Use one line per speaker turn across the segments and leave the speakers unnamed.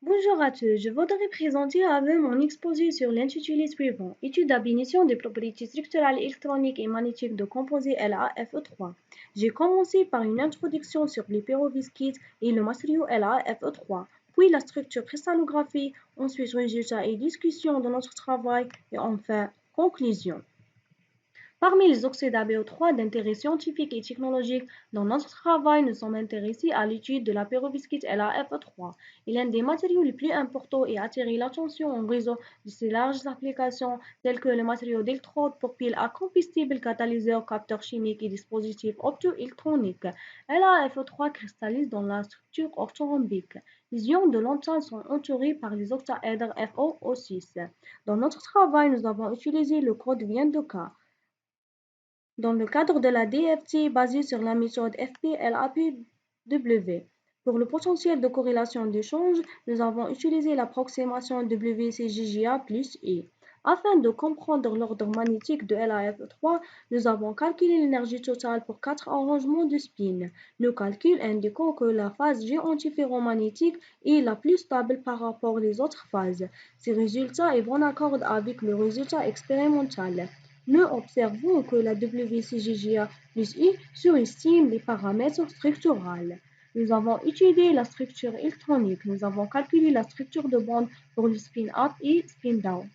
Bonjour à tous, je voudrais présenter à vous mon exposé sur l'intitulé suivant, étude d'abinition des propriétés structurales électroniques et magnétiques de composés LaFe3. J'ai commencé par une introduction sur les pyrovisquides et le matériau LaFe3, puis la structure cristallographie, ensuite résultats et discussion de notre travail et enfin conclusion. Parmi les oxydes AbO3 d'intérêt scientifique et technologique, dans notre travail, nous sommes intéressés à l'étude de la perovskite LaFe3. Il est l'un des matériaux les plus importants et attire l'attention en raison de ses larges applications telles que le matériau d'électrode pour piles à combustible, catalyseurs, capteurs chimiques et dispositifs optoélectroniques. LaFe3 cristallise dans la structure orthorhombique. Les ions de lantane sont entourés par les octaèdres FeO6. Dans notre travail, nous avons utilisé le code vient de K. Dans le cadre de la DFT basée sur la méthode FP-LAPW, pour le potentiel de corrélation d'échange, nous avons utilisé l'approximation WCJA plus I. Afin de comprendre l'ordre magnétique de LaFe3, nous avons calculé l'énergie totale pour 4 arrangements de spin. Le calcul indiquant que la phase G antiferromagnétique est la plus stable par rapport aux autres phases. Ces résultats sont en accord avec le résultat expérimental. Nous observons que la WCGA plus I surestime les paramètres structurels. Nous avons étudié la structure électronique. Nous avons calculé la structure de bande pour le spin-up et spin-down.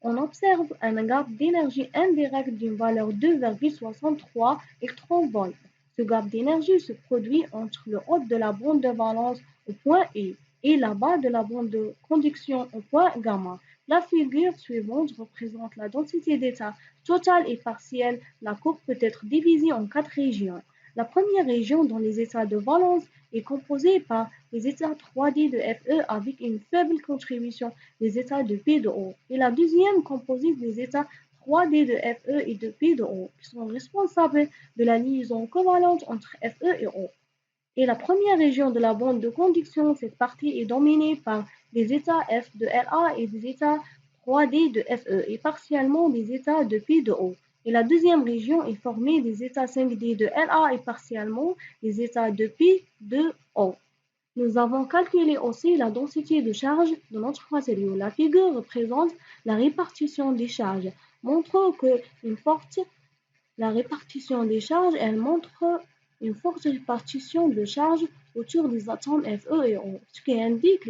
On observe un gap d'énergie indirecte d'une valeur 2,63 eV. Ce gap d'énergie se produit entre le haut de la bande de valence au point E et la bas de la bande de conduction au point gamma. La figure suivante représente la densité d'état totale et partielle. La courbe peut être divisée en 4 régions. La première région dans les états de valence est composée par les états 3D de Fe avec une faible contribution des états de P de O, et la deuxième composée des états 3D de Fe et de P de O, qui sont responsables de la liaison covalente entre Fe et O. Et la première région de la bande de conduction, cette partie est dominée par des états F de La et des états 3D de Fe et partiellement des états de P de O. Et la deuxième région est formée des états 5D de La et partiellement des états de P de O. Nous avons calculé aussi la densité de charge de notre matériau. La figure représente la répartition des charges, montre que la répartition des charges, elle montre une forte répartition de charges autour des atomes Fe et O, ce qui indique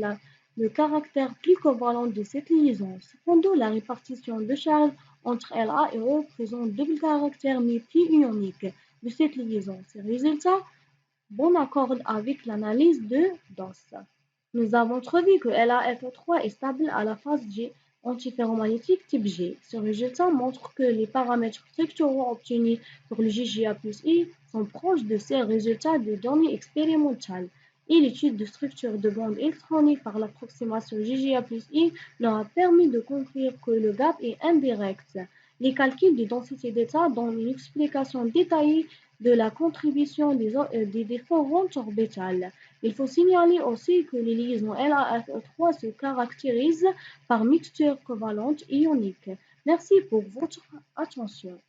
le caractère plus covalent de cette liaison. Cependant, la répartition de charges entre La et O présente double caractère multi-ionique de cette liaison. Ces résultats bon accord avec l'analyse de DOS. Nous avons trouvé que LaFe3 est stable à la phase G antiferromagnétique type G. Ce résultat montre que les paramètres structuraux obtenus pour le GGA plus I sont proches de ces résultats de données expérimentales. Et l'étude de structure de bande électronique par l'approximation GGA plus I leur a permis de conclure que le gap est indirect. Les calculs des densités d'état donnent une explication détaillée de la contribution des différentes orbitales. Il faut signaler aussi que les liaisons LaFe3 se caractérisent par mixture covalente ionique. Merci pour votre attention.